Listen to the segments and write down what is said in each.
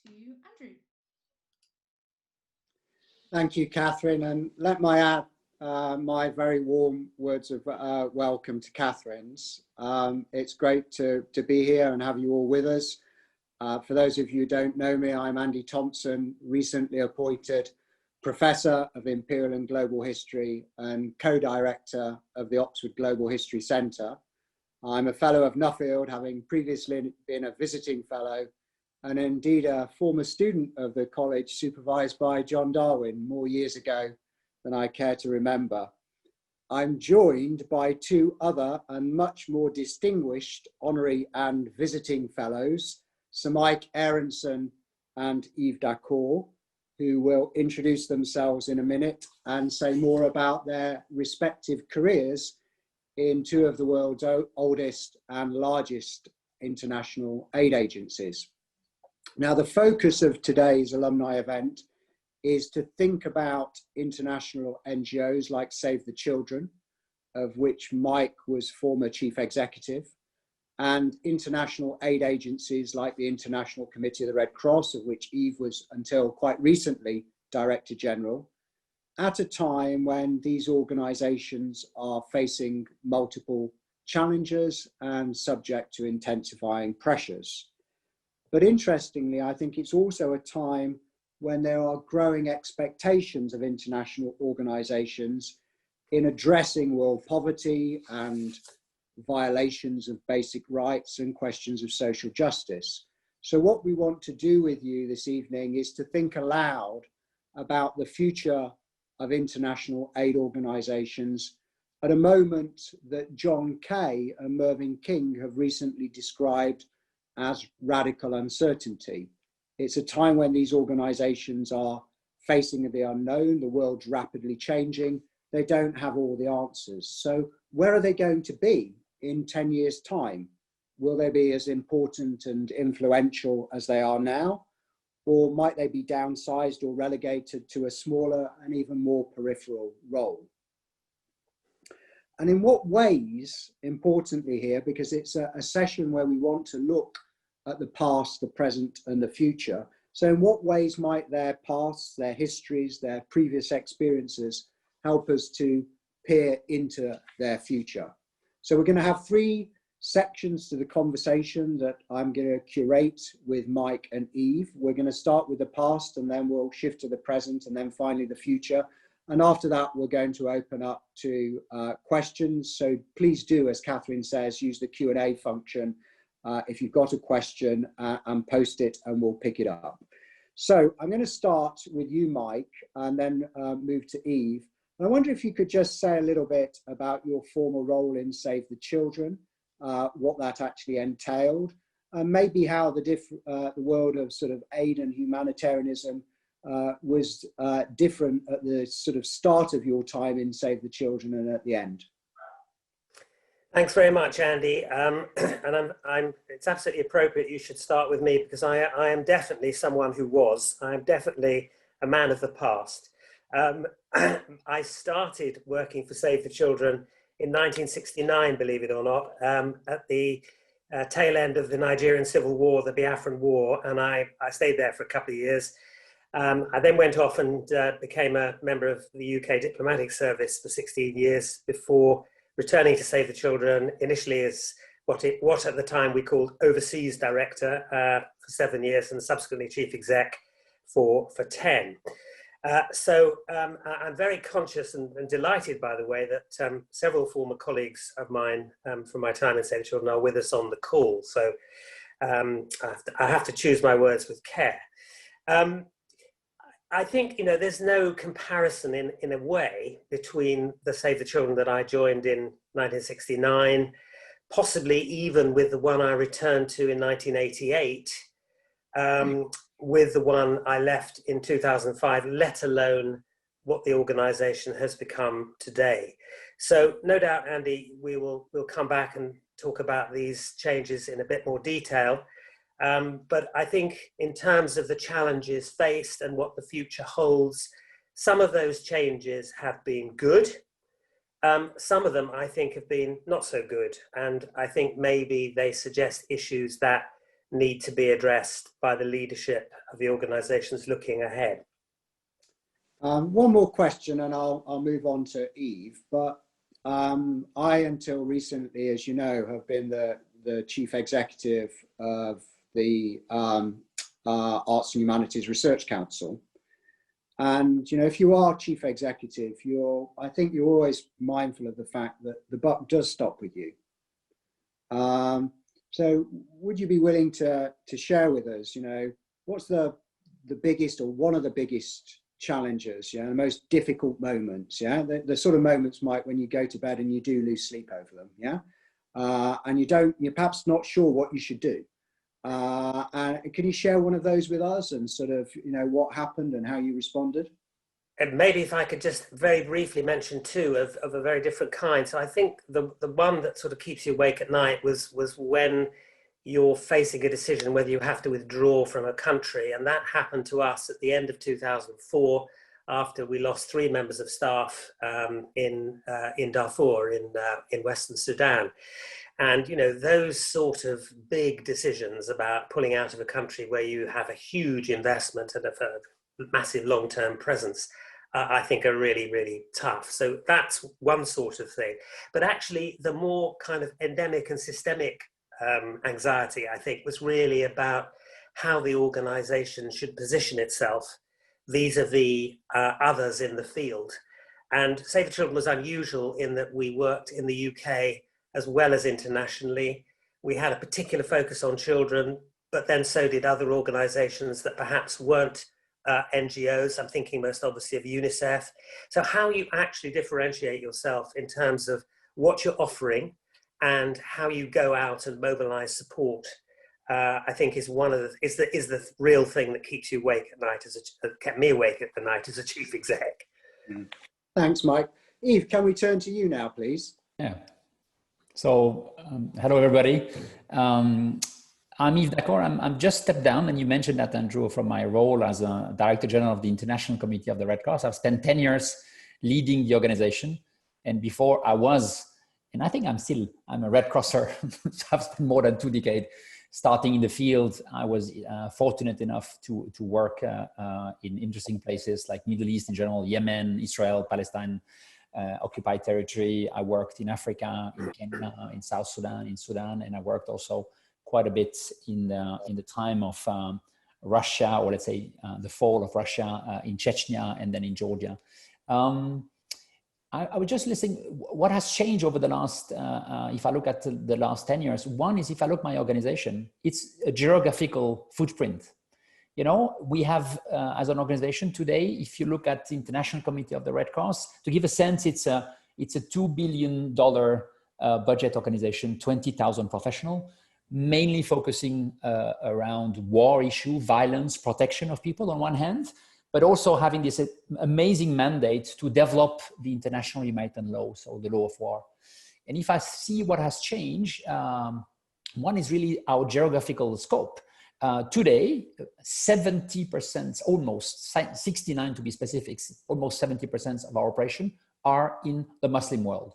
to Andrew. Thank you, Catherine, and let me add my very warm words of welcome to Catherine's. It's great to be here and have you all with us. For those of you who don't know me, I'm Andy Thompson, recently appointed Professor of Imperial and Global History and Co-Director of the Oxford Global History Centre. I'm a Fellow of Nuffield, having previously been a Visiting Fellow and indeed a former student of the college supervised by John Darwin more years ago than I care to remember. I'm joined by two other and much more distinguished honorary and visiting fellows, Sir Mike Aaronson and Yves Daccord, who will introduce themselves in a minute and say more about their respective careers in two of the world's oldest and largest international aid agencies. Now, the focus of today's alumni event is to think about international NGOs like Save the Children, of which Mike was former chief executive, and international aid agencies like the International Committee of the Red Cross, of which Yves was until quite recently Director General, at a time when these organisations are facing multiple challenges and subject to intensifying pressures. But interestingly, I think it's also a time when there are growing expectations of international organisations in addressing world poverty and violations of basic rights and questions of social justice. So what we want to do with you this evening is to think aloud about the future of international aid organisations at a moment that John Kay and Mervyn King have recently described as radical uncertainty. It's a time when these organisations are facing the unknown, the world's rapidly changing, they don't have all the answers. So where are they going to be in 10 years' time? Will they be as important and influential as they are now? Or might they be downsized or relegated to a smaller and even more peripheral role? And in what ways, importantly here, because it's a session where we want to look at the past, the present and the future. So in what ways might their pasts, their histories, their previous experiences help us to peer into their future? So we're going to have three sections to the conversation that I'm going to curate with Mike and Yves. We're going to start with the past and then we'll shift to the present and then finally the future. And after that, we're going to open up to questions. So please do, as Catherine says, use the Q&A function if you've got a question and post it and we'll pick it up. So I'm going to start with you, Mike, and then move to Yves. And I wonder if you could just say a little bit about your former role in Save the Children, what that actually entailed, and maybe how the world of sort of aid and humanitarianism was different at the sort of start of your time in Save the Children and at the end. Thanks very much, Andy. And it's absolutely appropriate you should start with me because I am definitely someone who was. I'm definitely a man of the past. I started working for Save the Children in 1969, believe it or not, at the tail end of the Nigerian Civil War, the Biafran War, and I stayed there for a couple of years. I then went off and became a member of the UK Diplomatic Service for 16 years before returning to Save the Children, initially as what at the time we called Overseas Director for 7 years and subsequently Chief Exec for 10. So I'm very conscious and delighted, by the way, that several former colleagues of mine from my time in Save the Children are with us on the call. So I have to choose my words with care. I think, there's no comparison in a way between the Save the Children that I joined in 1969, possibly even with the one I returned to in 1988, with the one I left in 2005, let alone what the organisation has become today. So no doubt, Andy, we'll come back and talk about these changes in a bit more detail. But I think in terms of the challenges faced and what the future holds, some of those changes have been good. Some of them I think have been not so good. And I think maybe they suggest issues that need to be addressed by the leadership of the organisations looking ahead? One more question and I'll move on to Yves, but I, until recently, as you know, have been the chief executive of the Arts and Humanities Research Council. And, you know, if you are chief executive, I think you're always mindful of the fact that the buck does stop with you. So would you be willing to share with us, you know, what's the biggest or one of the biggest challenges, the most difficult moments, the sort of moments, Mike, when you go to bed and you do lose sleep over them, and you're perhaps not sure what you should do. And can you share one of those with us and sort of, you know, what happened and how you responded? And maybe if I could just very briefly mention two of a very different kind. So I think the one that sort of keeps you awake at night was when you're facing a decision whether you have to withdraw from a country. And that happened to us at the end of 2004, after we lost 3 members of staff in Darfur, in Western Sudan. And, you know, those sort of big decisions about pulling out of a country where you have a huge investment and a massive long-term presence, I think are really, really tough. So that's one sort of thing. But actually, the more kind of endemic and systemic anxiety, I think, was really about how the organisation should position itself vis-a-vis others in the field. And Save the Children was unusual in that we worked in the UK as well as internationally. We had a particular focus on children, but then so did other organisations that perhaps weren't NGOs. I'm thinking most obviously of UNICEF. So how you actually differentiate yourself in terms of what you're offering and how you go out and mobilise support, I think is the real thing that keeps you awake at night, kept me awake at the night as a chief exec. Thanks, Mike. Yves, can we turn to you now, please? Yeah. So, hello everybody. I'm Yves Daccord. I'm just stepped down, and you mentioned that, Andrew, from my role as a Director General of the International Committee of the Red Cross. I've spent 10 years leading the organization, and before I was, and I think I'm a Red Crosser. I've spent more than 2 decades starting in the field. I was fortunate enough to work in interesting places like Middle East in general, Yemen, Israel, Palestine, occupied territory. I worked in Africa, in Kenya, in South Sudan, in Sudan, and I worked also quite a bit in the time of Russia, or let's say the fall of Russia, in Chechnya and then in Georgia. I was just listening, what has changed over the last, if I look at the last 10 years, one is if I look at my organization, it's a geographical footprint. You know, we have, as an organization today, if you look at the International Committee of the Red Cross, to give a sense, it's a $2 billion budget organization, 20,000 professionals, mainly focusing around war issue, violence, protection of people on one hand, but also having this amazing mandate to develop the international humanitarian law, so the law of war. And if I see what has changed, one is really our geographical scope. Today, 70%, almost 69 to be specific, almost 70% of our operation are in the Muslim world.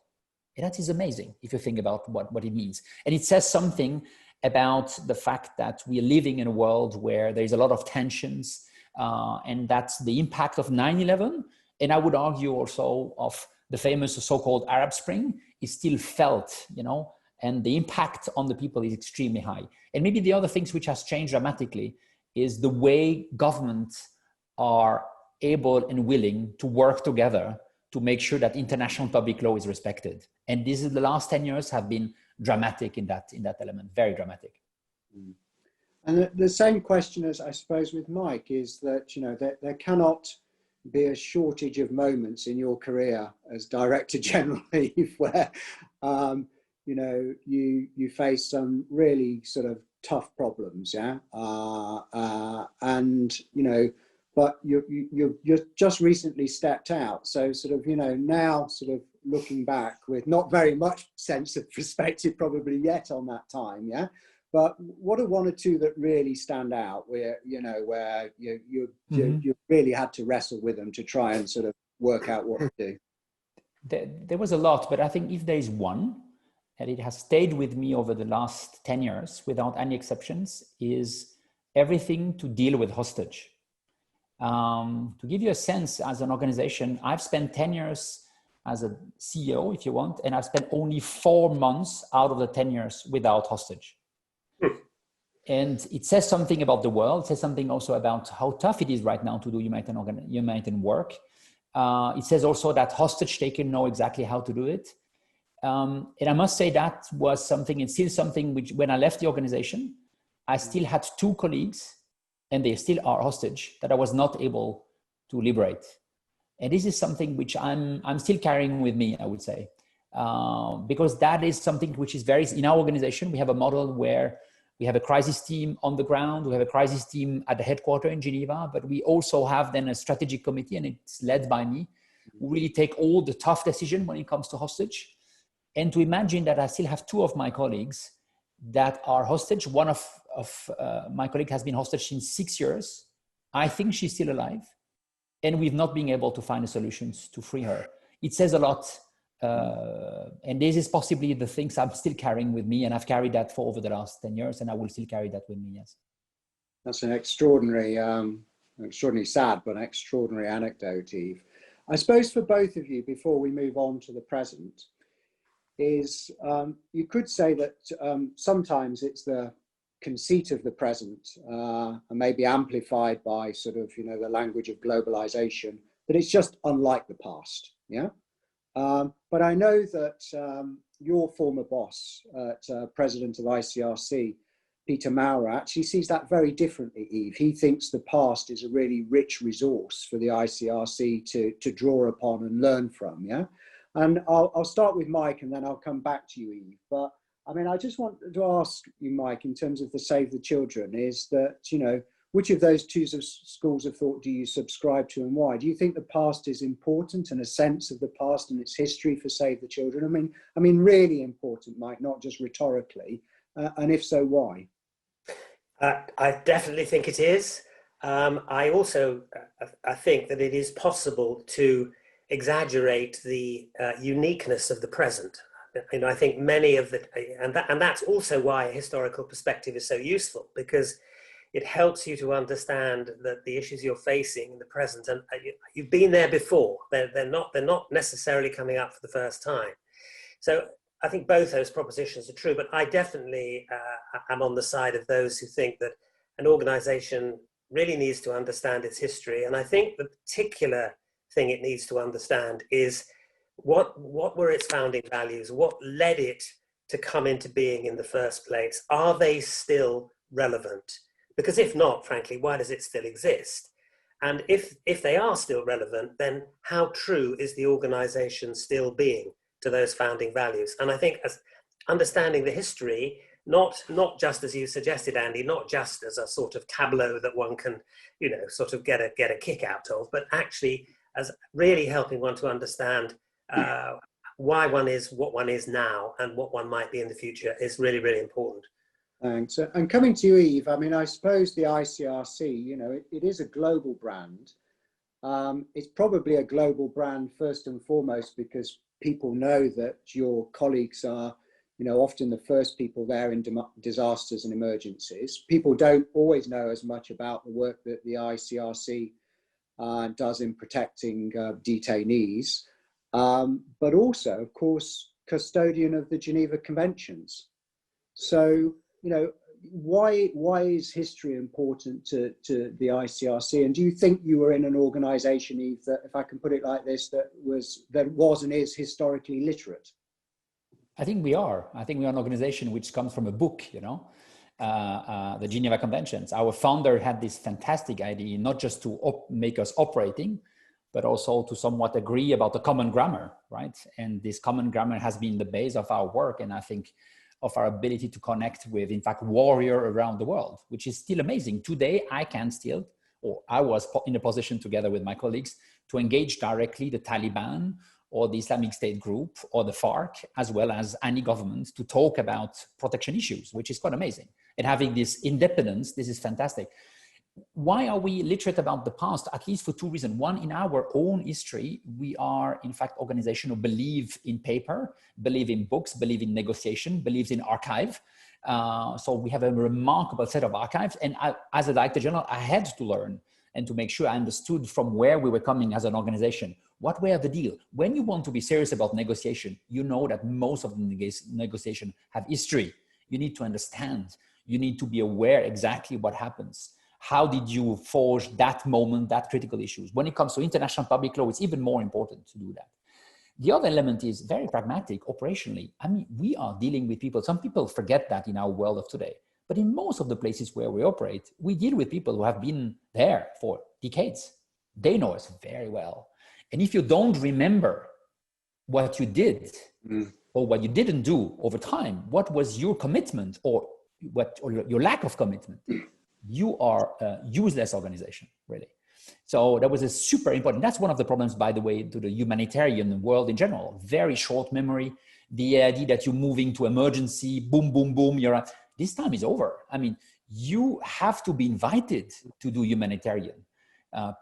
And that is amazing if you think about what it means. And it says something about the fact that we are living in a world where there's a lot of tensions, and that's the impact of 9/11. And I would argue also of the famous so-called Arab Spring is still felt, you know, and the impact on the people is extremely high. And maybe the other things which has changed dramatically is the way governments are able and willing to work together to make sure that international public law is respected. And this is the last 10 years have been dramatic in that element, very dramatic. And the same question as I suppose with Mike is that, you know, there cannot be a shortage of moments in your career as Director General where, you know, you face some really sort of tough problems, and, you know, but you're just recently stepped out. So sort of, you know, now sort of looking back with not very much sense of perspective probably yet on that time, but what are one or two that really stand out where, you know, where you really had to wrestle with them to try and sort of work out what to do? There was a lot, but I think if there is one, and it has stayed with me over the last 10 years without any exceptions, is everything to deal with hostage. To give you a sense, as an organization, I've spent 10 years as a CEO, if you want, and I've spent only 4 months out of the 10 years without hostage. And it says something about the world. It says something also about how tough it is right now to do humanitarian work. It says also that hostage takers know exactly how to do it. And I must say that was something, it's still something which, when I left the organization, I still had 2 colleagues, and they still are hostage, that I was not able to liberate. And this is something which I'm still carrying with me, I would say, because that is something which is very, in our organization, we have a model where we have a crisis team on the ground, we have a crisis team at the headquarters in Geneva, but we also have then a strategic committee, and it's led by me, who really take all the tough decisions when it comes to hostage. And to imagine that I still have 2 of my colleagues that are hostage. One of my colleague has been hostage since 6 years. I think she's still alive. And we've not been able to find the solutions to free her. It says a lot. And this is possibly the things I'm still carrying with me. And I've carried that for over the last 10 years, and I will still carry that with me, yes. That's an extraordinary sad, but extraordinary anecdote, Yves. I suppose for both of you, before we move on to the present, is you could say that sometimes it's the conceit of the present and maybe amplified by sort of, the language of globalization, but it's just unlike the past, yeah? But I know that your former boss, president of ICRC, Peter Maurer, actually sees that very differently, Yves. He thinks the past is a really rich resource for the ICRC to draw upon and learn from, yeah? And I'll start with Mike, and then I'll come back to you, Yves. But I mean, I just want to ask you, Mike, in terms of the Save the Children, is that, which of those 2 schools of thought do you subscribe to, and why? Do you think the past is important, and a sense of the past and its history for Save the Children? I mean, really important, Mike, not just rhetorically. And if so, why? I definitely think it is. I also I think that it is possible to exaggerate the uniqueness of the present. I think many of the, and that's also why a historical perspective is so useful, because it helps you to understand that the issues you're facing in the present, and you've been there before. They're not necessarily coming up for the first time. So I think both those propositions are true, but I definitely am on the side of those who think that an organization really needs to understand its history. And I think the particular thing it needs to understand is what were its founding values? What led it to come into being in the first place? Are they still relevant? Because if not, frankly, why does it still exist? And if they are still relevant, then how true is the organization still being to those founding values? And I think as understanding the history, not just as you suggested, Andy, not just as a sort of tableau that one can, sort of get a kick out of, but actually as really helping one to understand why one is what one is now and what one might be in the future is really, really important. Thanks. And coming to you, Yves, I mean, I suppose the ICRC, it is a global brand. It's probably a global brand first and foremost because people know that your colleagues are, often the first people there in disasters and emergencies. People don't always know as much about the work that the ICRC does in protecting detainees, but also, of course, custodian of the Geneva Conventions. So, why is history important to the ICRC? And do you think you were in an organisation, Yves, that, if I can put it like this, that was and is historically literate? I think we are. I think we are an organization which comes from a book, the Geneva Conventions. Our founder had this fantastic idea, not just to make us operating, but also to somewhat agree about the common grammar, right? And this common grammar has been the base of our work, and I think of our ability to connect with, in fact, warriors around the world, which is still amazing. Today, I was in a position together with my colleagues to engage directly the Taliban or the Islamic State group or the FARC, as well as any government, to talk about protection issues, which is quite amazing. And having this independence, this is fantastic. why are we literate about the past? At least for two reasons. One, in our own history, we are in fact organization who believe in paper, believe in books, believe in negotiation, believes in archive. So we have a remarkable set of archives. And as a Director General, I had to learn and to make sure I understood from where we were coming as an organization. What were the deal? When you want to be serious about negotiation, you know that most of the negotiation have history. You need to understand. You need to be aware exactly what happens. How did you forge that moment, that critical issues? When it comes to international public law, it's even more important to do that. The other element is very pragmatic, operationally. I mean, we are dealing with people. Some people forget that in our world of today. But in most of the places where we operate, we deal with people who have been there for decades. They know us very well. And if you don't remember what you did or what you didn't do over time, what was your commitment or your lack of commitment, you are a useless organization, really. So that was a super important. That's one of the problems, by the way, to the humanitarian world in general. Very short memory. The idea that you're moving to emergency, boom, boom, boom, this time is over. I mean, you have to be invited to do humanitarian.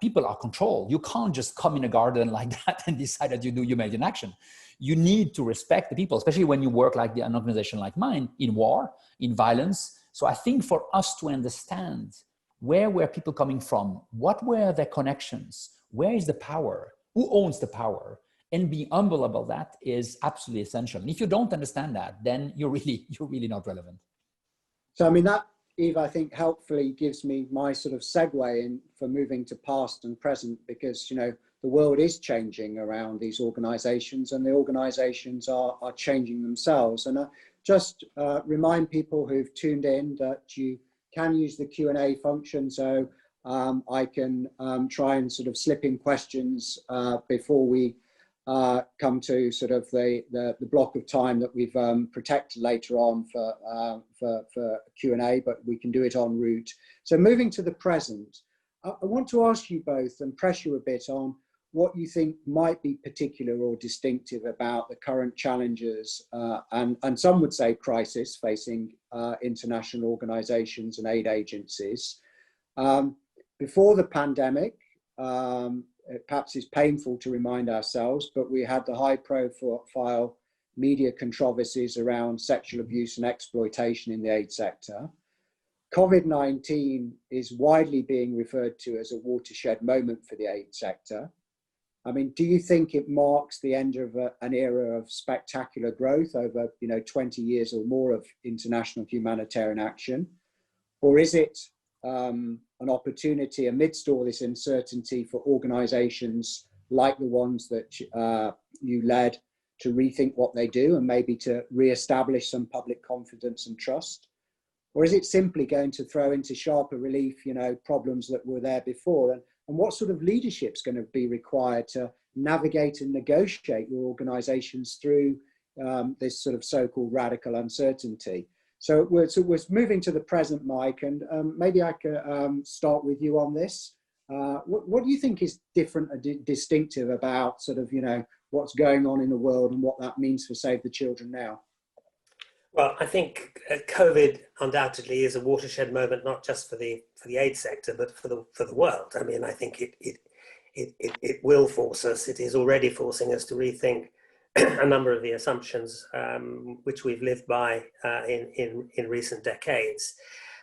People are controlled. You can't just come in a garden like that and decide that you do humanitarian action. You need to respect the people, especially when you work like an organization like mine, in war, in violence. So I think for us to understand where were people coming from, what were their connections, where is the power, who owns the power, and be humble about that is absolutely essential. And if you don't understand that, then you're really not relevant. So, I mean, that, Yves, I think helpfully gives me my sort of segue in for moving to past and present, because, you know, the world is changing around these organizations and the organizations are changing themselves. And just remind people who've tuned in that you can use the Q&A function. So I can try and sort of slip in questions before we come to sort of the block of time that we've protected later on for Q&A, but we can do it en route. So moving to the present, I want to ask you both and press you a bit on what you think might be particular or distinctive about the current challenges and some would say crisis facing international organizations and aid agencies. Before the pandemic, perhaps it's painful to remind ourselves, but we had the high profile media controversies around sexual abuse and exploitation in the aid sector. COVID-19 is widely being referred to as a watershed moment for the aid sector. I mean, do you think it marks the end of an era of spectacular growth over, 20 years or more of international humanitarian action? Or is it an opportunity amidst all this uncertainty for organizations like the ones that you led to rethink what they do and maybe to reestablish some public confidence and trust? Or is it simply going to throw into sharper relief, problems that were there before? And what sort of leadership is going to be required to navigate and negotiate your organizations through this sort of so-called radical uncertainty? So we're moving to the present, Mike, and maybe I could start with you on this. What do you think is different and distinctive about sort of, what's going on in the world and what that means for Save the Children now? Well, I think COVID undoubtedly is a watershed moment, not just for the aid sector, but for the world. I mean, I think it will force us. It is already forcing us to rethink a number of the assumptions which we've lived by in recent decades.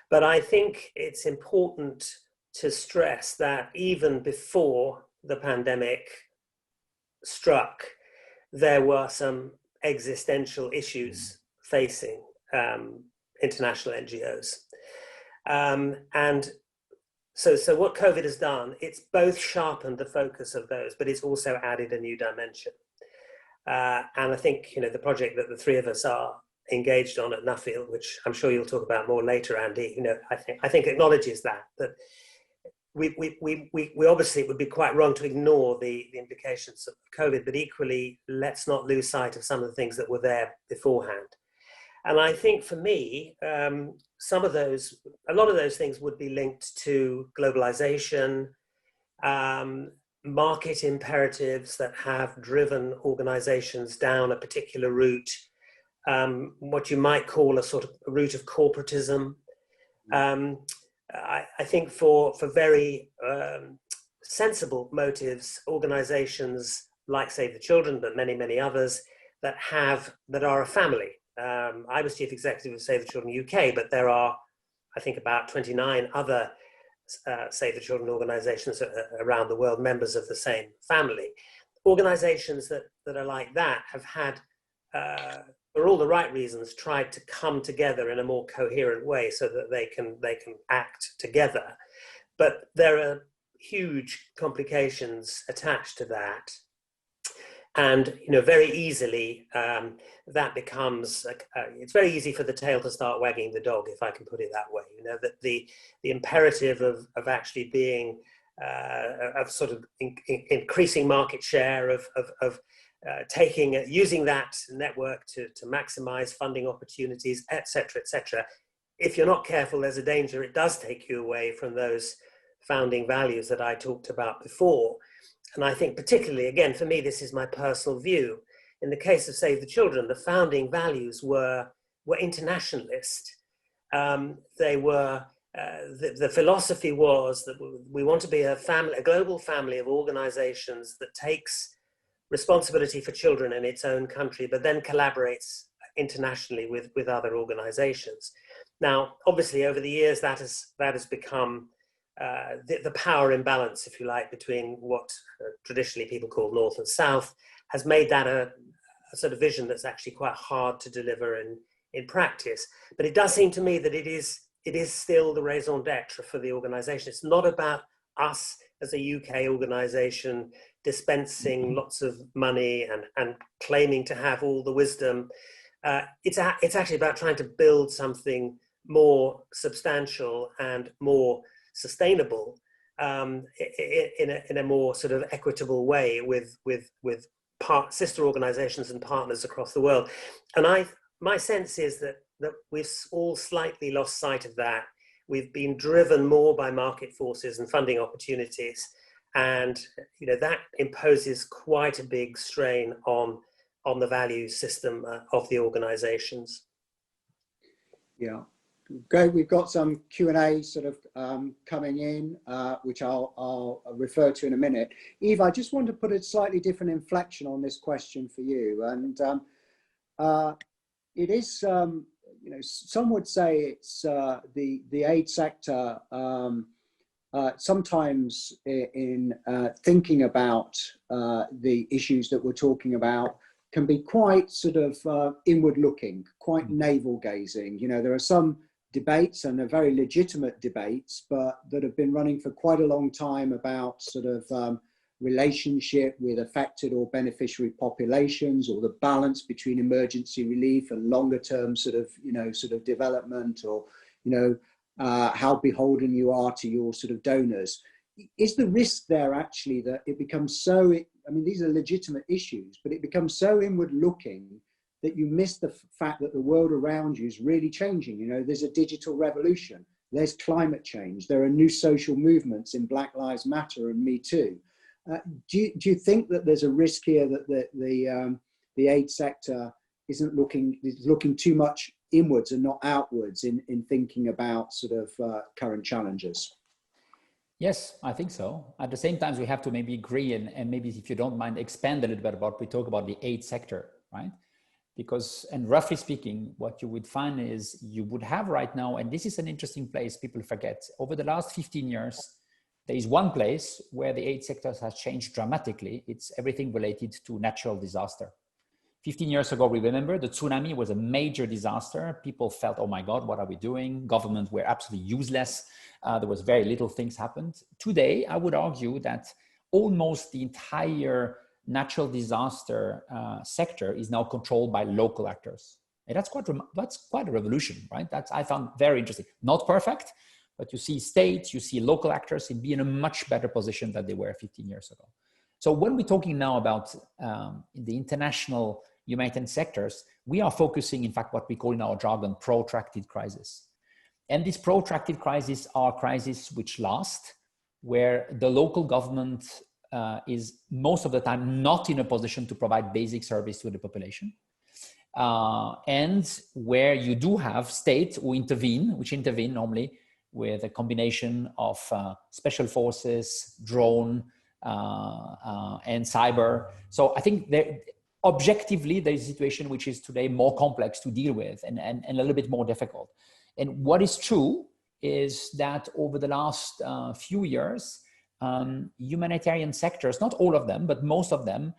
But I think it's important to stress that even before the pandemic struck, there were some existential issues facing international NGOs. And so what COVID has done, it's both sharpened the focus of those, but it's also added a new dimension. And I think, the project that the three of us are engaged on at Nuffield, which I'm sure you'll talk about more later, Andy, I think acknowledges that we obviously, it would be quite wrong to ignore the implications of COVID, but equally, let's not lose sight of some of the things that were there beforehand. And I think for me, a lot of those things would be linked to globalization, market imperatives that have driven organizations down a particular route, what you might call a sort of a route of corporatism. I think for very sensible motives, organizations like Save the Children, but many others that are a family. I was chief executive of Save the Children UK, but there are, I think, about 29 other Save the Children organizations around the world, members of the same family. Organizations that are like that have had, for all the right reasons, tried to come together in a more coherent way so that they can act together. But there are huge complications attached to that. And, you know, very easily that becomes, it's very easy for the tail to start wagging the dog, if I can put it that way. You know, that the imperative of actually being, of sort of increasing market share, of using that network to maximize funding opportunities, etc., etc. If you're not careful, there's a danger it does take you away from those founding values that I talked about before. And I think particularly, again, for me, this is my personal view. In the case of Save the Children, the founding values were internationalist. They were, the philosophy was that we want to be a global family of organizations that takes responsibility for children in its own country, but then collaborates internationally with other organizations. Now, obviously, over the years, that has become the power imbalance, if you like, between what traditionally people call North and South, has made that a sort of vision that's actually quite hard to deliver in practice. But it does seem to me that it is still the raison d'etre for the organization. It's not about us as a UK organization dispensing lots of money and claiming to have all the wisdom. It's actually about trying to build something more substantial and more sustainable in a more sort of equitable way with sister organizations and partners across the world. And my sense is that we've all slightly lost sight of that. We've been driven more by market forces and funding opportunities, and you know that imposes quite a big strain on the value system of the organizations. Yeah. Great, we've got some Q&A sort of coming in, which I'll refer to in a minute. Yves, I just want to put a slightly different inflection on this question for you. And it is, you know, some would say it's the aid sector sometimes in thinking about the issues that we're talking about can be quite sort of inward looking, quite navel gazing. You know, there are some debates, and they're very legitimate debates, but that have been running for quite a long time about sort of relationship with affected or beneficiary populations, or the balance between emergency relief and longer term sort of, you know, sort of development, or, you know, how beholden you are to your sort of donors. Is the risk there actually that it becomes so, I mean, these are legitimate issues, but it becomes so inward looking that you miss the fact that the world around you is really changing? You know, there's a digital revolution, there's climate change, there are new social movements in Black Lives Matter and Me Too. Do you think that there's a risk here that the aid sector is looking too much inwards and not outwards in thinking about sort of current challenges? Yes, I think so. At the same time, we have to maybe agree and maybe, if you don't mind, expand a little bit about, we talk about the aid sector, right? Because, and roughly speaking, what you would find is you would have right now, and this is an interesting place people forget, over the last 15 years, there is one place where the aid sector has changed dramatically. It's everything related to natural disaster. 15 years ago, we remember the tsunami was a major disaster. People felt, oh my God, what are we doing? Governments were absolutely useless. There was very little things happened. Today, I would argue that almost the entire natural disaster sector is now controlled by local actors. And that's quite a revolution, right? That's, I found very interesting. Not perfect, but you see states, you see local actors in being in a much better position than they were 15 years ago. So when we're talking now about the international humanitarian sectors, we are focusing, in fact, what we call in our jargon, protracted crisis. And these protracted crises are crises which last, where the local government is most of the time not in a position to provide basic service to the population. And where you do have states who intervene, which intervene normally with a combination of special forces, drone, and cyber. So I think objectively, there is a situation which is today more complex to deal with and a little bit more difficult. And what is true is that over the last few years, humanitarian sectors, not all of them, but most of them,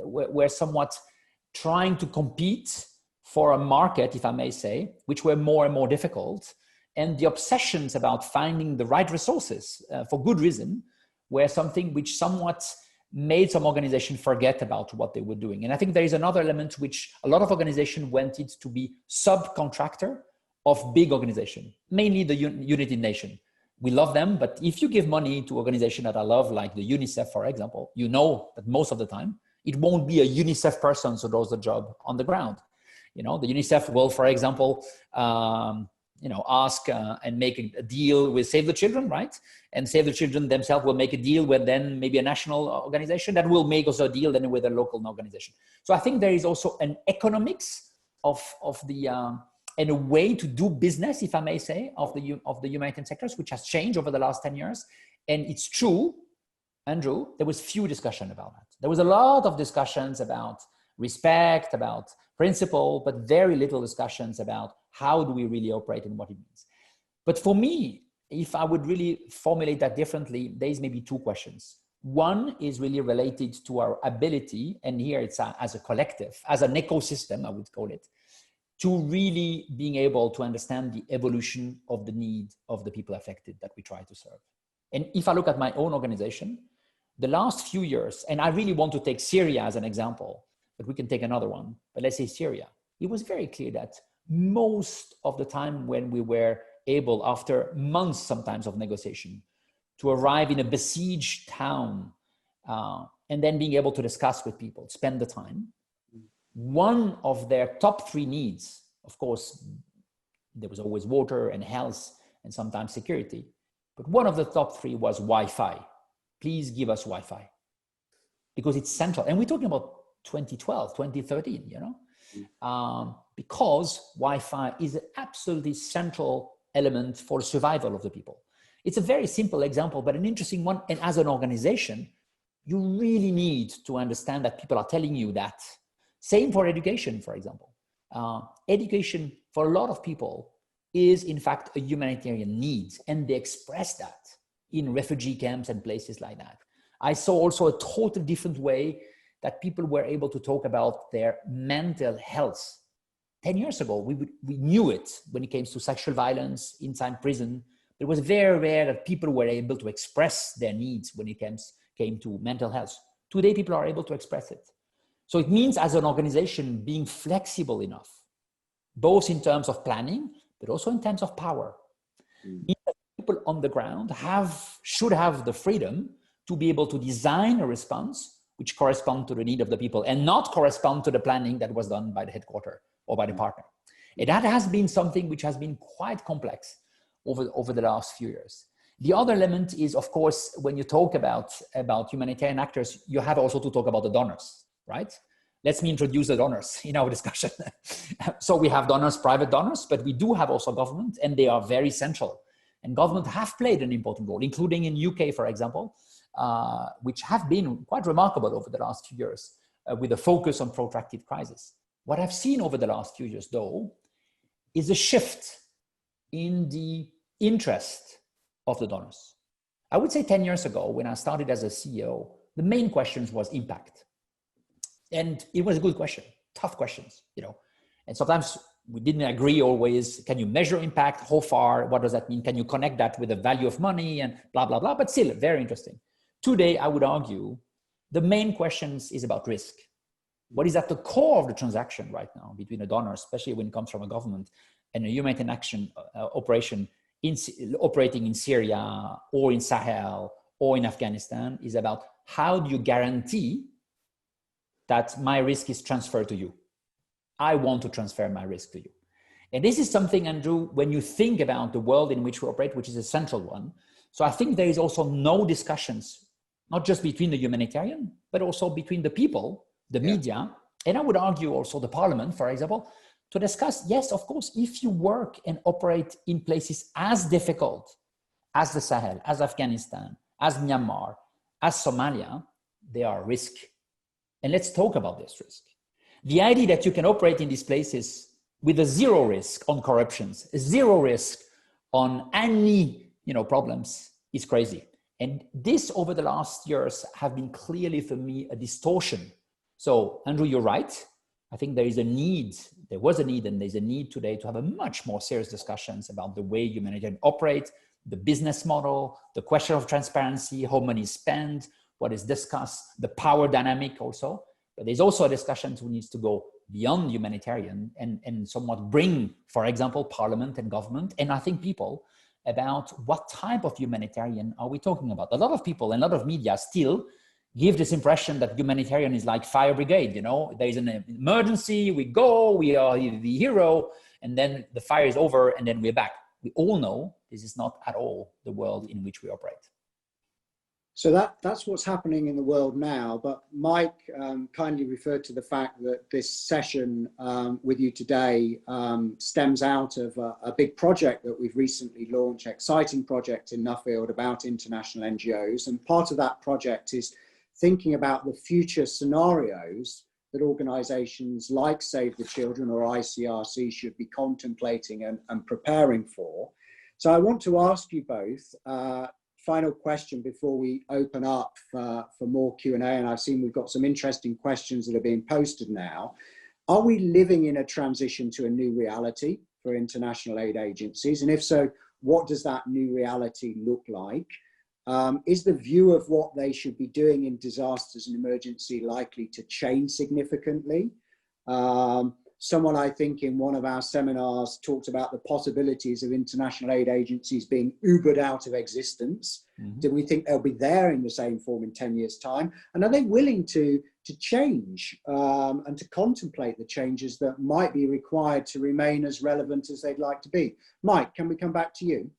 were somewhat trying to compete for a market, if I may say, which were more and more difficult. And the obsessions about finding the right resources for good reason were something which somewhat made some organizations forget about what they were doing. And I think there is another element which a lot of organizations wanted to be subcontractor of big organizations, mainly the United Nations. We love them, but if you give money to organizations that I love, like the UNICEF, for example, you know that most of the time, it won't be a UNICEF person who does the job on the ground. The UNICEF will, for example, ask and make a deal with Save the Children, right? And Save the Children themselves will make a deal with then maybe a national organization that will make also a deal then with a local organization. So I think there is also an economics of the and a way to do business, if I may say, of the humanitarian sectors, which has changed over the last 10 years. And it's true, Andrew, there was few discussion about that. There was a lot of discussions about respect, about principle, but very little discussions about how do we really operate and what it means. But for me, if I would really formulate that differently, there's maybe two questions. One is really related to our ability, and here it's as a collective, as an ecosystem, I would call it, to really being able to understand the evolution of the need of the people affected that we try to serve. And if I look at my own organization, the last few years, and I really want to take Syria as an example, but we can take another one, but let's say Syria, it was very clear that most of the time when we were able, after months sometimes of negotiation, to arrive in a besieged town and then being able to discuss with people, spend the time, one of their top three needs, of course, there was always water and health and sometimes security, but one of the top three was Wi-Fi. Please give us Wi-Fi, because it's central. And we're talking about 2012, 2013, because Wi-Fi is an absolutely central element for the survival of the people. It's a very simple example, but an interesting one. And as an organization, you really need to understand that people are telling you that. Same for education, for example. Education for a lot of people is in fact a humanitarian need, and they express that in refugee camps and places like that. I saw also a totally different way that people were able to talk about their mental health. 10 years ago, we knew it when it came to sexual violence inside prison. It was very rare that people were able to express their needs when it came to mental health. Today, people are able to express it. So it means as an organization being flexible enough, both in terms of planning, but also in terms of power. People on the ground should have the freedom to be able to design a response which corresponds to the need of the people and not correspond to the planning that was done by the headquarters or by the partner. And that has been something which has been quite complex over the last few years. The other element is, of course, when you talk about humanitarian actors, you have also to talk about the donors, right? Let me introduce the donors in our discussion. So we have donors, private donors, but we do have also government, and they are very central. And government have played an important role, including in UK, for example, which have been quite remarkable over the last few years with a focus on protracted crisis. What I've seen over the last few years, though, is a shift in the interest of the donors. I would say 10 years ago, when I started as a CEO, the main questions was impact. And it was a good question, tough questions, and sometimes we didn't agree always. Can you measure impact? How far? What does that mean? Can you connect that with the value of money and blah, blah, blah? But still very interesting. Today, I would argue the main questions is about risk. What is at the core of the transaction right now between a donor, especially when it comes from a government and a humanitarian action operation operating in Syria or in Sahel or in Afghanistan, is about how do you guarantee that my risk is transferred to you? I want to transfer my risk to you. And this is something, Andrew, when you think about the world in which we operate, which is a central one. So I think there is also no discussions, not just between the humanitarian, but also between the people, the media, and I would argue also the parliament, for example, to discuss, yes, of course, if you work and operate in places as difficult as the Sahel, as Afghanistan, as Myanmar, as Somalia, there are risks. And let's talk about this risk. The idea that you can operate in these places with a zero risk on corruptions, a zero risk on any problems is crazy. And this over the last years have been clearly for me a distortion. So Andrew, you're right. I think there was a need and there's a need today to have a much more serious discussions about the way humanitarian operate, the business model, the question of transparency, how money is spent, what is discussed, the power dynamic also. But there's also a discussion who needs to go beyond humanitarian and somewhat bring, for example, parliament and government, and I think people, about what type of humanitarian are we talking about. A lot of people and a lot of media still give this impression that humanitarian is like fire brigade, there is an emergency, we go, we are the hero, and then the fire is over and then we're back. We all know this is not at all the world in which we operate. So that's what's happening in the world now. But Mike kindly referred to the fact that this session with you today stems out of a big project that we've recently launched, exciting project in Nuffield about international NGOs. And part of that project is thinking about the future scenarios that organizations like Save the Children or ICRC should be contemplating and preparing for. So I want to ask you both, final question before we open up for more Q&A, and I've seen we've got some interesting questions that are being posted now. Are we living in a transition to a new reality for international aid agencies? And if so, what does that new reality look like? Is the view of what they should be doing in disasters and emergency likely to change significantly? Someone, I think, in one of our seminars talked about the possibilities of international aid agencies being Ubered out of existence. Mm-hmm. Do we think they'll be there in the same form in 10 years' time? And are they willing to change and to contemplate the changes that might be required to remain as relevant as they'd like to be? Mike, can we come back to you?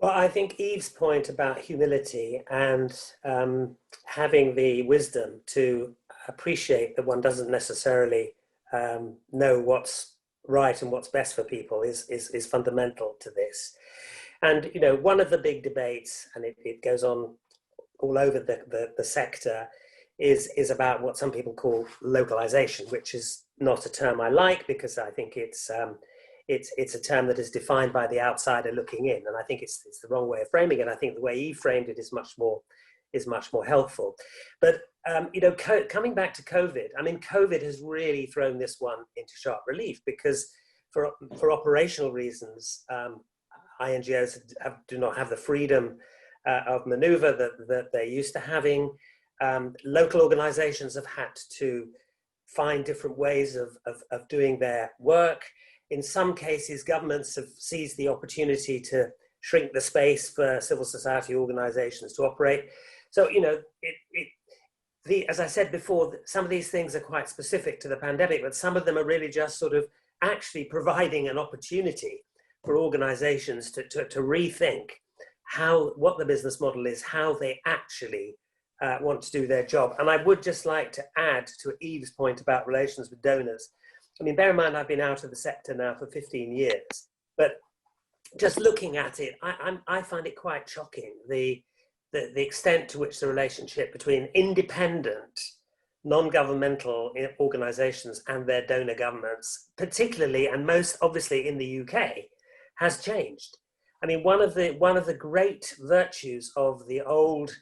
Well, I think Yves' point about humility and having the wisdom to appreciate that one doesn't necessarily know what's right and what's best for people is fundamental to this. And one of the big debates, and it goes on all over the sector, is about what some people call localization, which is not a term I like, because I think it's a term that is defined by the outsider looking in, and I think it's the wrong way of framing it. I think the way he framed it is much more helpful. But coming back to COVID, I mean, COVID has really thrown this one into sharp relief, because for operational reasons, INGOs do not have the freedom of maneuver that they're used to having. Local organizations have had to find different ways of doing their work. In some cases, governments have seized the opportunity to shrink the space for civil society organizations to operate. So, as I said before, some of these things are quite specific to the pandemic, but some of them are really just sort of actually providing an opportunity for organizations to rethink what the business model is, how they actually want to do their job. And I would just like to add to Yves' point about relations with donors. I mean, bear in mind, I've been out of the sector now for 15 years, but just looking at it, I find it quite shocking, the extent to which the relationship between independent, non-governmental organizations and their donor governments, particularly and most obviously in the UK, has changed. I mean, one of the great virtues of the old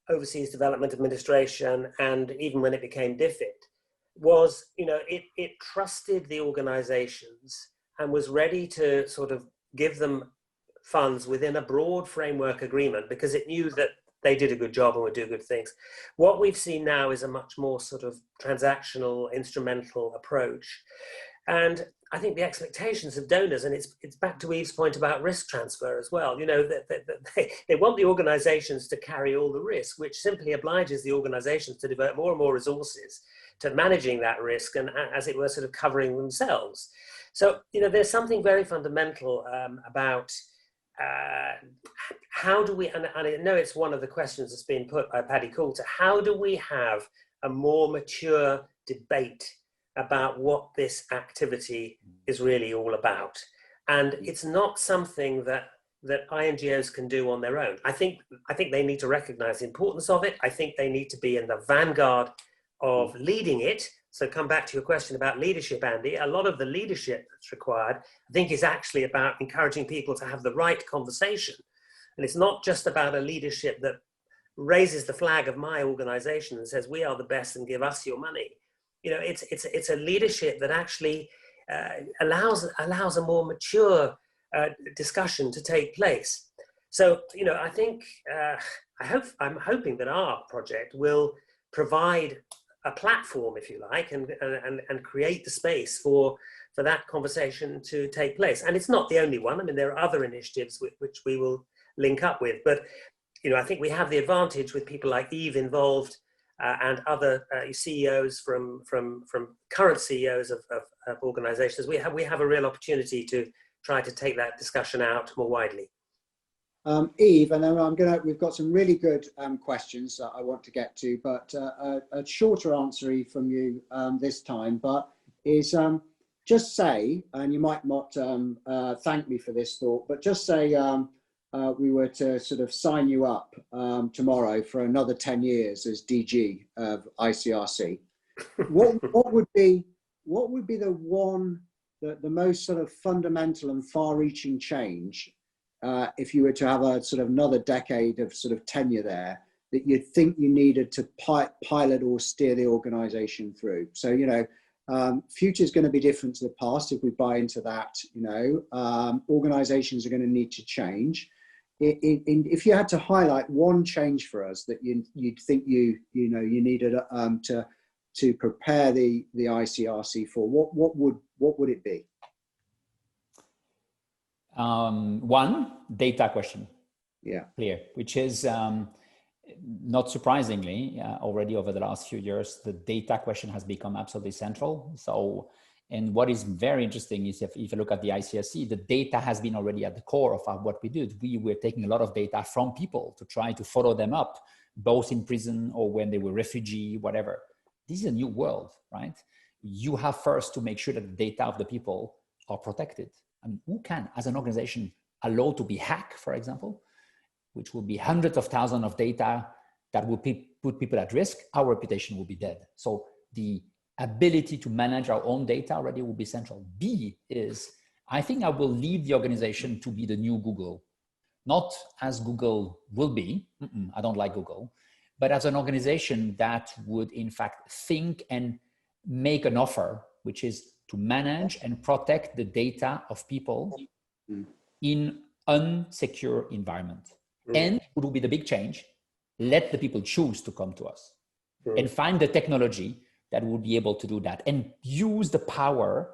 Overseas Development Administration, and even when it became DFID, was, it trusted the organizations and was ready to sort of give them funds within a broad framework agreement, because it knew that they did a good job and would do good things. What we've seen now is a much more sort of transactional, instrumental approach. And I think the expectations of donors, and it's back to Yves' point about risk transfer as well, they want the organizations to carry all the risk, which simply obliges the organizations to devote more and more resources to managing that risk and, as it were, sort of covering themselves. So, there's something very fundamental about how do we, and I know it's one of the questions that's been put by Paddy Coulter, how do we have a more mature debate about what this activity is really all about. And it's not something that INGOs can do on their own. I think they need to recognize the importance of it. I think they need to be in the vanguard of leading it. So come back to your question about leadership, Andy. A lot of the leadership that's required, I think, is actually about encouraging people to have the right conversation. And it's not just about a leadership that raises the flag of my organization and says, we are the best and give us your money. You know, it's a leadership that actually allows a more mature discussion to take place. So, you know, I think, I'm hoping that our project will provide a platform, if you like, and create the space for that conversation to take place. And it's not the only one. I mean, there are other initiatives which we will link up with, but, you know, I think we have the advantage with people like Yves involved and other CEOs from current CEOs of organizations. We have a real opportunity to try to take that discussion out more widely. Yves, and then we've got some really good questions that I want to get to, but a shorter answer, Yves, from you this time, but is just say, and you might not thank me for this thought, but just say we were to sort of sign you up tomorrow for another 10 years as DG of ICRC. What would be the most sort of fundamental and far-reaching change if you were to have a sort of another decade of sort of tenure there that you'd think you needed to pilot or steer the organization through? So, you know, future is going to be different to the past if we buy into that. You know, organizations are going to need to change. If you had to highlight one change for us that you'd think you needed to prepare the ICRC for, what would it be? One, data question. Yeah. Clear, which is not surprisingly, already over the last few years, the data question has become absolutely central. So, and what is very interesting is if you look at the ICRC, the data has been already at the core of what we did. We were taking a lot of data from people to try to follow them up, both in prison or when they were refugee, whatever. This is a new world, right? You have first to make sure that the data of the people are protected. And who can, as an organization, allow to be hacked, for example, which will be hundreds of thousands of data that will put people at risk, our reputation will be dead. So the ability to manage our own data already will be central. B is, I think I will lead the organization to be the new Google, not as Google will be, I don't like Google, but as an organization that would in fact think and make an offer, which is to manage and protect the data of people in unsecure environment. And what will be the big change? Let the people choose to come to us and find the technology that will be able to do that and use the power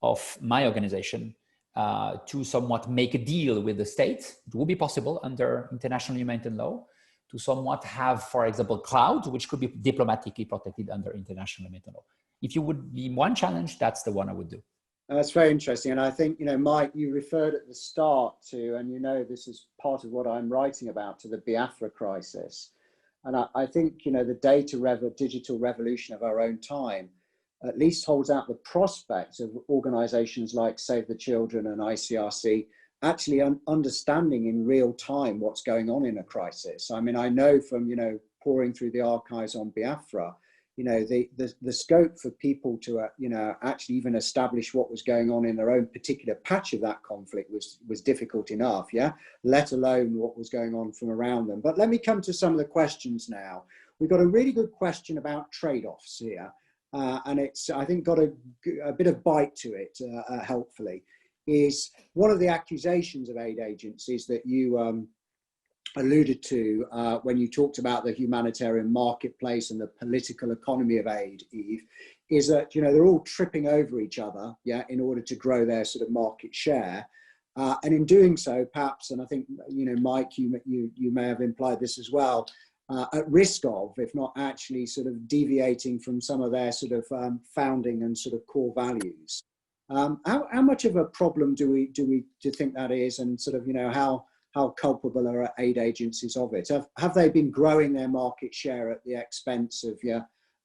of my organization to somewhat make a deal with the state. It will be possible under international humanitarian law to somewhat have, for example, cloud, which could be diplomatically protected under international humanitarian law. If you would be one challenge, that's the one I would do. That's very interesting. And I think, you know, Mike, you referred at the start to, and you know, this is part of what I'm writing about, to the Biafra crisis. And I think, you know, the digital revolution of our own time at least holds out the prospect of organizations like Save the Children and ICRC actually understanding in real time what's going on in a crisis. I mean, I know from, you know, pouring through the archives on Biafra, you know, the scope for people to, you know, actually even establish what was going on in their own particular patch of that conflict was difficult enough, yeah, let alone what was going on from around them. But let me come to some of the questions now. We've got a really good question about trade-offs here, and it's, I think, got a bit of bite to it, helpfully, is one of the accusations of aid agencies that you alluded to when you talked about the humanitarian marketplace and the political economy of aid, Yves, is that, you know, they're all tripping over each other, yeah, in order to grow their sort of market share. And in doing so, perhaps, and I think, you know, Mike, you may have implied this as well, at risk of, if not actually sort of deviating from some of their sort of founding and sort of core values. How much of a problem do you think that is, and sort of, you know, how culpable are aid agencies of it? Have they been growing their market share at the expense of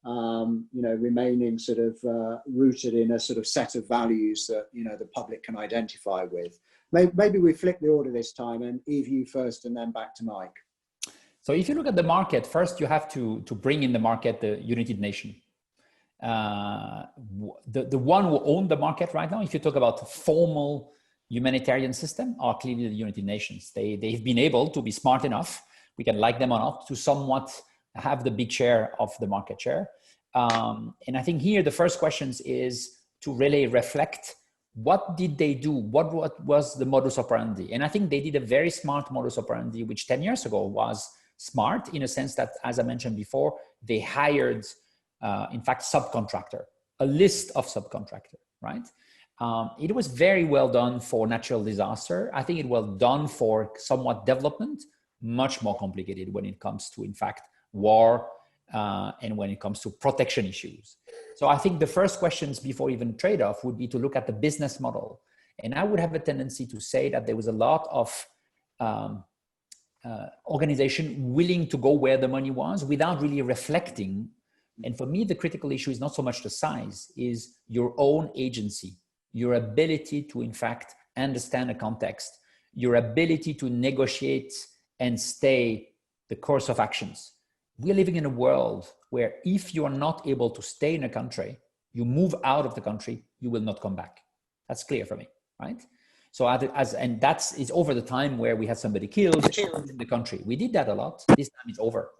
remaining sort of rooted in a sort of set of values that, the public can identify with. Maybe we flip the order this time, and Yves, you first, and then back to Mike. So if you look at the market, first you have to bring in the market the United Nations. The one who own the market right now, if you talk about formal humanitarian system, are clearly the United Nations. They've been able to be smart enough, we can like them or not, to somewhat have the big share of the market share. And I think here the first questions is to really reflect, what did they do? What was the modus operandi? And I think they did a very smart modus operandi, which 10 years ago was smart in a sense that, as I mentioned before, they hired, in fact, subcontractor, a list of subcontractor, right? It was very well done for natural disaster. I think it was done for somewhat development, much more complicated when it comes to, in fact, war and when it comes to protection issues. So I think the first questions before even trade-off would be to look at the business model. And I would have a tendency to say that there was a lot of organization willing to go where the money was without really reflecting. And for me, the critical issue is not so much the size, is your own agency, your ability to, in fact, understand a context, your ability to negotiate and stay the course of actions. We're living in a world where if you are not able to stay in a country, you move out of the country, you will not come back. That's clear for me, right? So and that's over the time where we had somebody killed in the country. We did that a lot. This time it's over.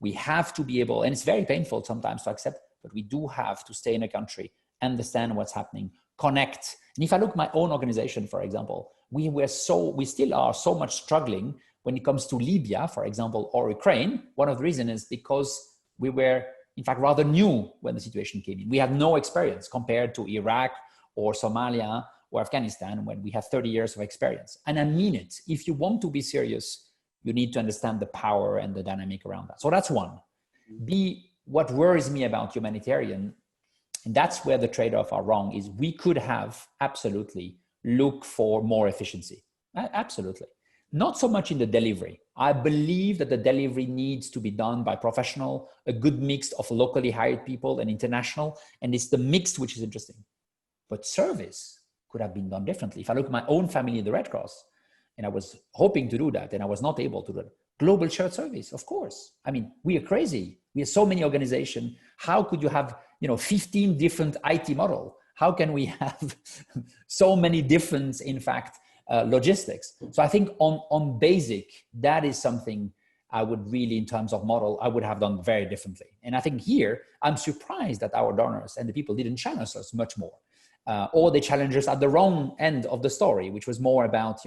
We have to be able, and it's very painful sometimes to accept, but we do have to stay in a country, understand what's happening, connect. And if I look at my own organization, for example, we still are so much struggling when it comes to Libya, for example, or Ukraine. One of the reasons is because we were, in fact, rather new when the situation came in. We had no experience compared to Iraq or Somalia or Afghanistan, when we have 30 years of experience. And I mean it. If you want to be serious, you need to understand the power and the dynamic around that. So that's one. B, what worries me about humanitarian, and that's where the trade-off are wrong, is we could have absolutely look for more efficiency. Absolutely. Not so much in the delivery. I believe that the delivery needs to be done by professional, a good mix of locally hired people and international, and it's the mix which is interesting. But service could have been done differently. If I look at my own family in the Red Cross, and I was hoping to do that, and I was not able to do it. Global shared service, of course. I mean, we are crazy. We have so many organizations. How could you have, 15 different IT models? How can we have so many different, in fact, logistics? So I think on basic, that is something I would really, in terms of model, I would have done very differently. And I think here, I'm surprised that our donors and the people didn't challenge us much more. Or they challenged us at the wrong end of the story, which was more about,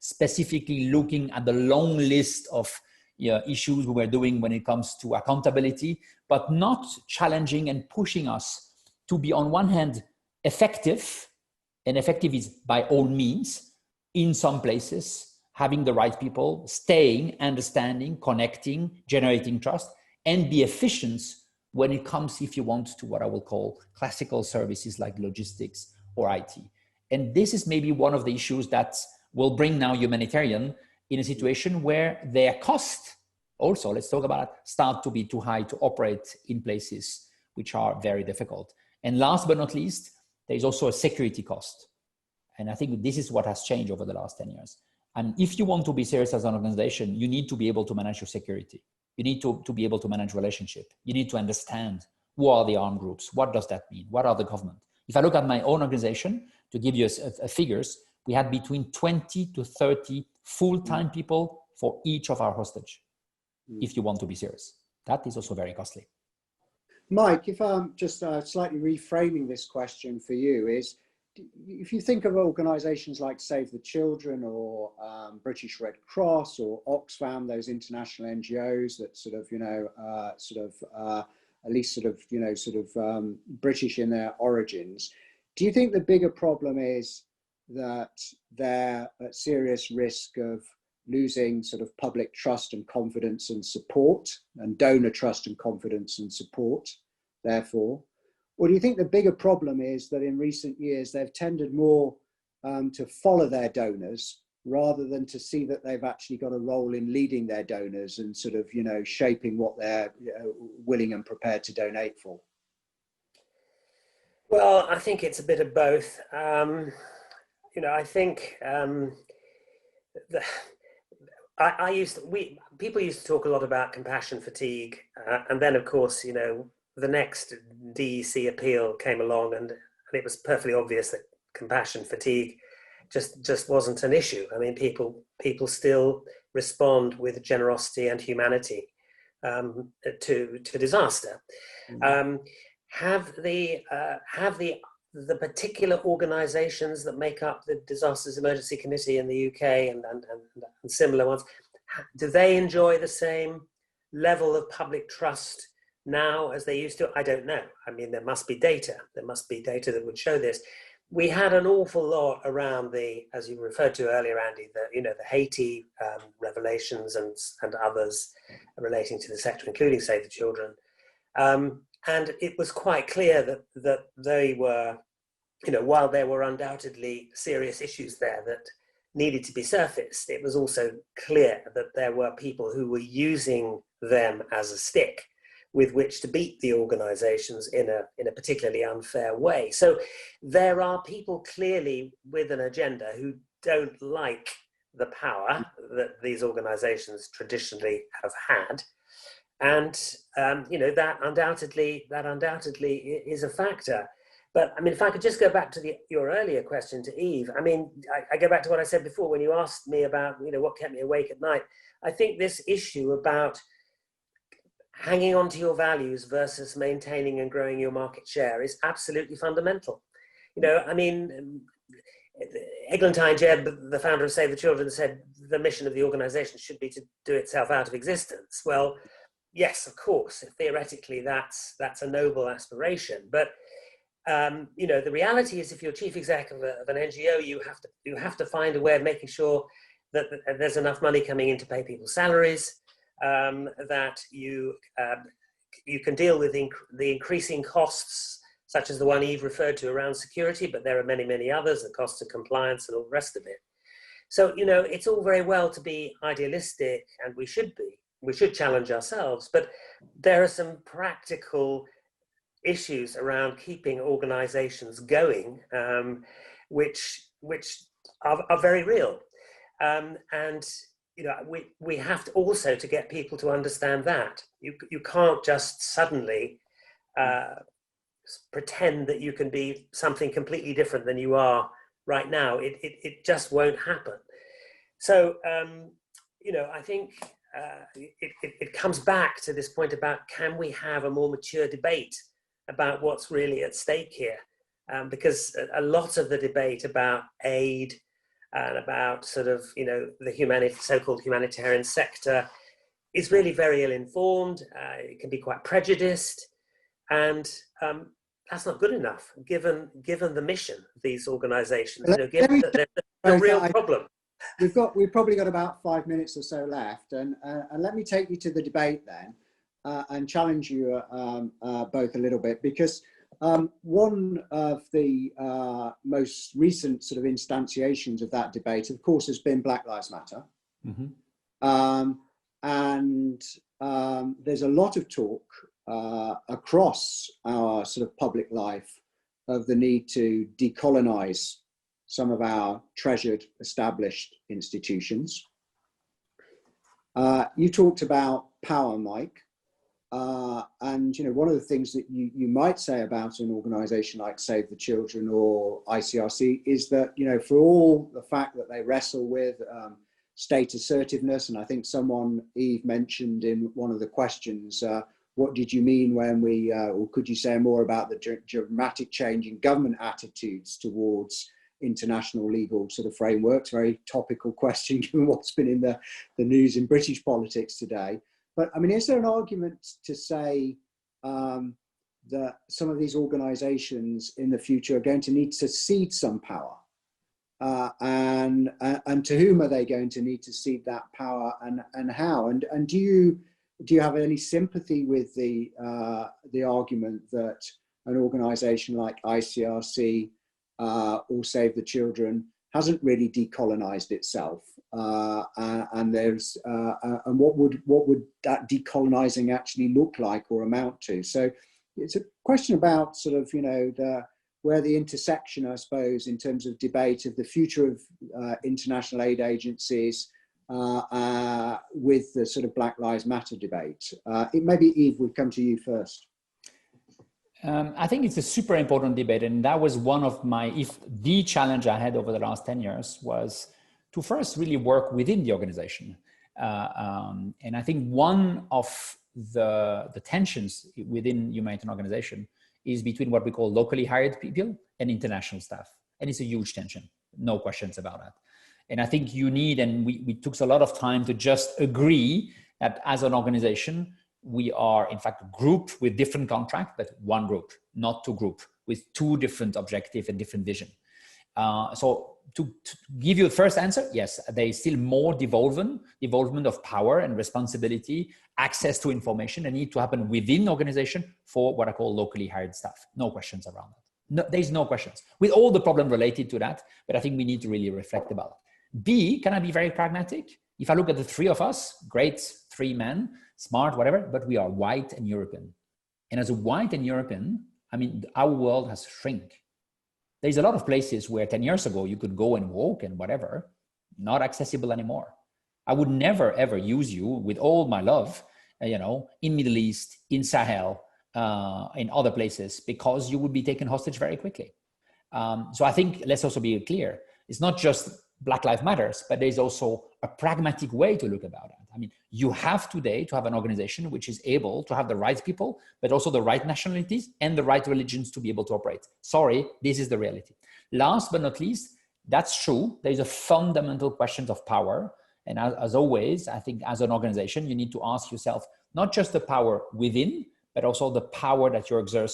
specifically looking at the long list of issues we were doing when it comes to accountability, but not challenging and pushing us to be, on one hand, effective, and effective is by all means, in some places, having the right people, staying, understanding, connecting, generating trust, and be efficient when it comes, if you want, to what I will call classical services like logistics or IT. And this is maybe one of the issues that will bring now humanitarian in a situation where their cost, also, let's talk about it, start to be too high to operate in places which are very difficult. And last but not least, there is also a security cost. And I think this is what has changed over the last 10 years. And if you want to be serious as an organization, you need to be able to manage your security. You need to be able to manage relationship. You need to understand who are the armed groups. What does that mean? What are the government? If I look at my own organization, to give you figures, we had between 20 to 30 full-time people for each of our hostage, if you want to be serious. That is also very costly. Mike, if I'm just slightly reframing this question for you, is if you think of organizations like Save the Children or British Red Cross or Oxfam, those international NGOs that at least British in their origins, do you think the bigger problem is that they're at serious risk of losing sort of public trust and confidence and support, and donor trust and confidence and support, therefore? Or do you think the bigger problem is that in recent years, they've tended more to follow their donors rather than to see that they've actually got a role in leading their donors and sort of, you know, shaping what they're willing and prepared to donate for? Well, I think it's a bit of both. You know, I think people used to talk a lot about compassion fatigue, and then of course, you know, the next DEC appeal came along, and it was perfectly obvious that compassion fatigue just wasn't an issue. I mean, people still respond with generosity and humanity to disaster. Mm-hmm. Have the particular organisations that make up the Disasters Emergency Committee in the UK and similar ones, do they enjoy the same level of public trust now as they used to? I don't know. I mean, there must be data. There must be data that would show this. We had an awful lot around the, as you referred to earlier, Andy, the Haiti revelations and others relating to the sector, including Save the Children. And it was quite clear that they were, you know, while there were undoubtedly serious issues there that needed to be surfaced, it was also clear that there were people who were using them as a stick with which to beat the organizations in a particularly unfair way. So there are people clearly with an agenda who don't like the power that these organizations traditionally have had. And, you know, that undoubtedly is a factor. But I mean, if I could just go back to your earlier question to Yves, I mean, I go back to what I said before when you asked me about, you know, what kept me awake at night. I think this issue about hanging on to your values versus maintaining and growing your market share is absolutely fundamental. You know, I mean, Eglantine Jebb, the founder of Save the Children, said the mission of the organization should be to do itself out of existence. Well, yes, of course, theoretically that's a noble aspiration, but you know, the reality is if you're chief exec of an NGO, you have to find a way of making sure that there's enough money coming in to pay people's salaries, that you can deal with the increasing costs, such as the one Yves referred to around security, but there are many, many others, the costs of compliance and all the rest of it. So, you know, it's all very well to be idealistic, and we should challenge ourselves, but there are some practical issues around keeping organizations going, which are very real. And you know, we have to also to get people to understand that you can't just suddenly pretend that you can be something completely different than you are right now. It just won't happen. So you know, I think it comes back to this point about, can we have a more mature debate about what's really at stake here? Because a lot of the debate about aid and about sort of, you know, the so-called humanitarian sector is really very ill-informed. It can be quite prejudiced, and that's not good enough given the mission of these organizations. You know, given that there's a real problem. We've probably got about 5 minutes or so left, and let me take you to the debate then, and challenge you both a little bit, because one of the most recent sort of instantiations of that debate, of course, has been Black Lives Matter. Mm-hmm. And there's a lot of talk across our sort of public life of the need to decolonize some of our treasured established institutions. You talked about power, Mike. And, you know, one of the things that you might say about an organization like Save the Children or ICRC is that, you know, for all the fact that they wrestle with state assertiveness, and I think Yves mentioned in one of the questions, what did you mean when or could you say more about the dramatic change in government attitudes towards international legal sort of frameworks? Very topical question given what's been in the news in British politics today. But I mean, is there an argument to say that some of these organizations in the future are going to need to cede some power? And to whom are they going to need to cede that power, and how? And do you have any sympathy with the argument that an organization like ICRC or Save the Children hasn't really decolonized itself, and there's and what would that decolonizing actually look like or amount to? So it's a question about sort of, you know, where the intersection, I suppose, in terms of debate of the future of international aid agencies with the sort of Black Lives Matter debate. Maybe Yves, would come to you first. I think it's a super important debate, and that was one of the challenge I had over the last 10 years was to first really work within the organization. And I think one of the tensions within humanitarian organization is between what we call locally hired people and international staff. And it's a huge tension, no questions about that. And I think you need, and we took a lot of time to just agree that as an organization, we are in fact a group with different contracts, but one group, not two groups with two different objectives and different vision. So to give you the first answer, yes, there is still more devolvement of power and responsibility, access to information that need to happen within the organization for what I call locally hired staff. No questions around that. No, there's no questions with all the problem related to that, but I think we need to really reflect about it. B, can I be very pragmatic? If I look at the three of us, great, three men, smart, whatever, but we are white and European. And as a white and European, I mean, our world has shrunk. There's a lot of places where 10 years ago you could go and walk and whatever, not accessible anymore. I would never, ever use you with all my love, you know, in Middle East, in Sahel, in other places, because you would be taken hostage very quickly. So I think let's also be clear. It's not just Black Lives Matters, but there's also a pragmatic way to look about it. I mean, you have today to have an organization which is able to have the right people, but also the right nationalities and the right religions to be able to operate. Sorry, this is the reality. Last but not least, that's true. There's a fundamental question of power. And as always, I think as an organization, you need to ask yourself, not just the power within, but also the power that you exert,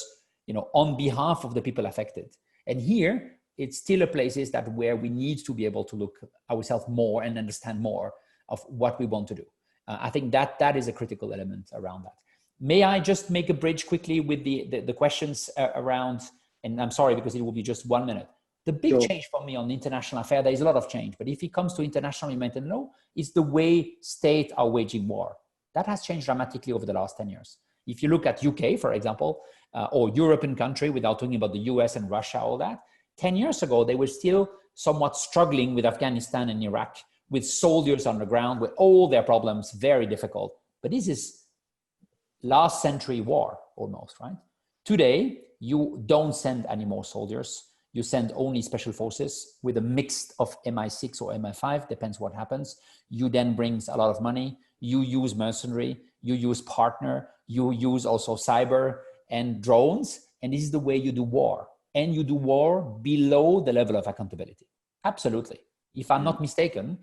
you know, on behalf of the people affected. And here, it's still a places that where we need to be able to look ourselves more and understand more of what we want to do. I think that is a critical element around that. May I just make a bridge quickly with the questions around, and I'm sorry because it will be just 1 minute. The big change for me on international affair, there is a lot of change, but if it comes to international humanitarian law, it's the way states are waging war. That has changed dramatically over the last 10 years. If you look at UK, for example, or European country, without talking about the US and Russia, all that, 10 years ago, they were still somewhat struggling with Afghanistan and Iraq, with soldiers on the ground, with all their problems, very difficult. But this is last century war almost, right? Today, you don't send any more soldiers. You send only special forces with a mix of MI6 or MI5, depends what happens. You then brings a lot of money. You use mercenary, you use partner, you use also cyber and drones. And this is the way you do war. And you do war below the level of accountability. Absolutely. If I'm not mistaken,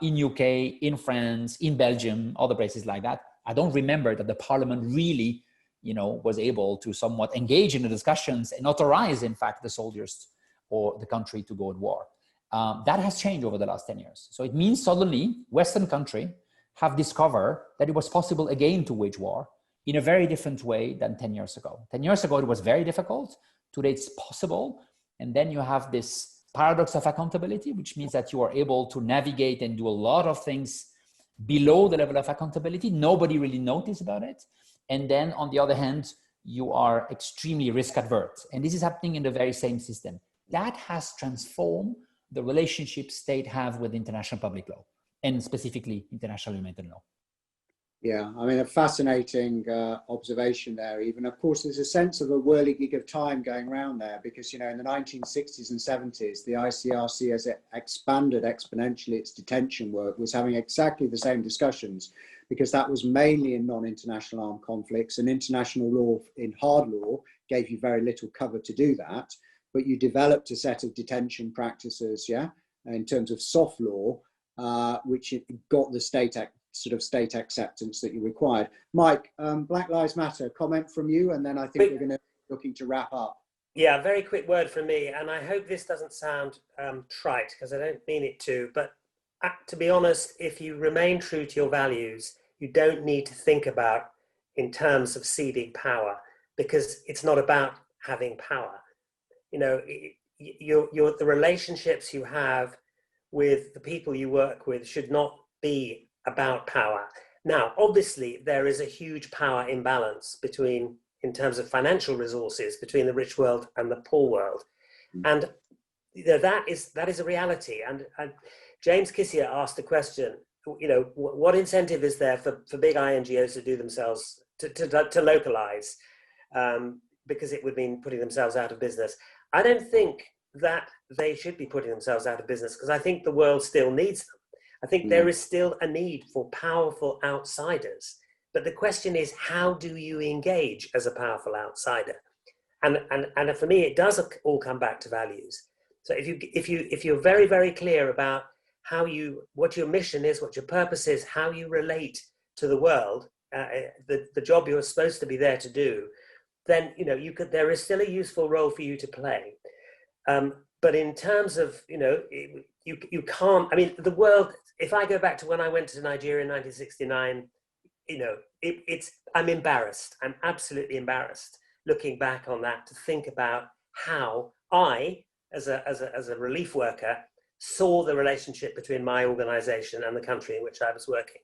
in UK, in France, in Belgium, other places like that, I don't remember that the parliament really, you know, was able to somewhat engage in the discussions and authorize, in fact, the soldiers or the country to go to war. That has changed over the last 10 years. So it means suddenly Western countries have discovered that it was possible again to wage war in a very different way than 10 years ago. 10 years ago, it was very difficult. Today, it's possible. And then you have this paradox of accountability, which means that you are able to navigate and do a lot of things below the level of accountability. Nobody really noticed about it. And then on the other hand, you are extremely risk adverse. And this is happening in the very same system. That has transformed the relationship states have with international public law and specifically international humanitarian law. Yeah, I mean, a fascinating observation there, even. Of course, there's a sense of a whirligig of time going around there because, you know, in the 1960s and 70s, the ICRC, as it expanded exponentially its detention work, was having exactly the same discussions because that was mainly in non-international armed conflicts, and international law in hard law gave you very little cover to do that. But you developed a set of detention practices, yeah, in terms of soft law, which got the state acceptance that you required. Mike, Black Lives Matter, comment from you, and then I think we're going to be looking to wrap up. Yeah, very quick word from me, and I hope this doesn't sound trite, because I don't mean it to, but to be honest, if you remain true to your values, you don't need to think about in terms of ceding power, because it's not about having power. You know, the relationships you have with the people you work with should not be about power. Now, obviously, there is a huge power imbalance between, in terms of financial resources, between the rich world and the poor world. And that is a reality. And James Kissier asked the question, what incentive is there for big INGOs to do themselves, to localize, because it would mean putting themselves out of business. I don't think that they should be putting themselves out of business, because I think the world still needs them. I think there is still a need for powerful outsiders. But the question is, how do you engage as a powerful outsider? And for me, it does all come back to values. So if you're very, very clear about what your mission is, what your purpose is, how you relate to the world, the job you're supposed to be there to do, then there is still a useful role for you to play. But in terms of you can't. I mean, the world. If I go back to when I went to Nigeria in 1969, I'm embarrassed. I'm absolutely embarrassed looking back on that, to think about how I, as a relief worker, saw the relationship between my organization and the country in which I was working.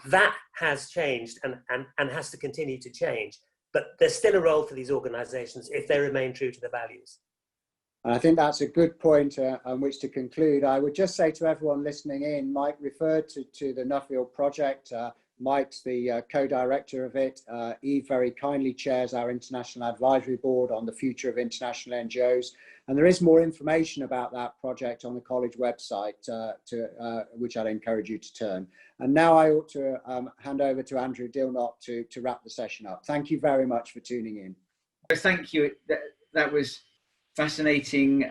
That has changed and has to continue to change. But there's still a role for these organizations if they remain true to their values. I think that's a good point on which to conclude. I would just say to everyone listening in, Mike referred to the Nuffield project. Mike's the co-director of it. Yves very kindly chairs our International Advisory Board on the future of international NGOs. And there is more information about that project on the college website, which I'd encourage you to turn. And now I ought to hand over to Andrew Dilnott to wrap the session up. Thank you very much for tuning in. Thank you. That was fascinating,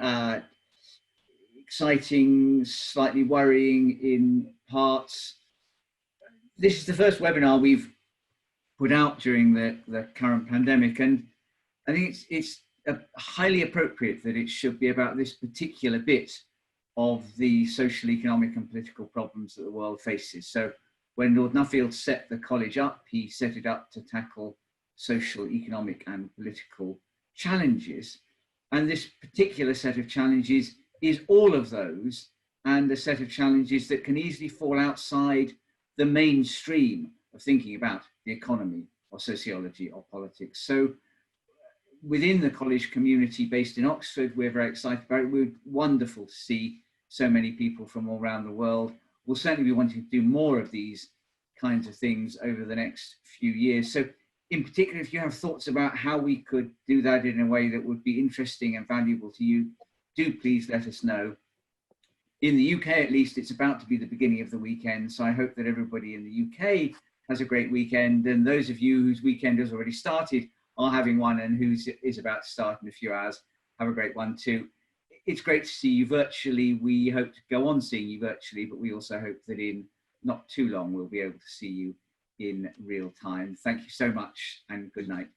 exciting, slightly worrying in parts. This is the first webinar we've put out during the current pandemic, and I think it's highly appropriate that it should be about this particular bit of the social, economic and political problems that the world faces. So when Lord Nuffield set the college up, he set it up to tackle social, economic and political challenges. And this particular set of challenges is all of those, and a set of challenges that can easily fall outside the mainstream of thinking about the economy or sociology or politics. So within the college community based in Oxford, we're very excited about it. We're wonderful to see so many people from all around the world. We'll certainly be wanting to do more of these kinds of things over the next few years. So in particular, if you have thoughts about how we could do that in a way that would be interesting and valuable to you, do please let us know. In the UK, at least, it's about to be the beginning of the weekend. So I hope that everybody in the UK has a great weekend. And those of you whose weekend has already started are having one, and whose is about to start in a few hours, have a great one too. It's great to see you virtually. We hope to go on seeing you virtually, but we also hope that in not too long, we'll be able to see you in real time. Thank you so much and good night.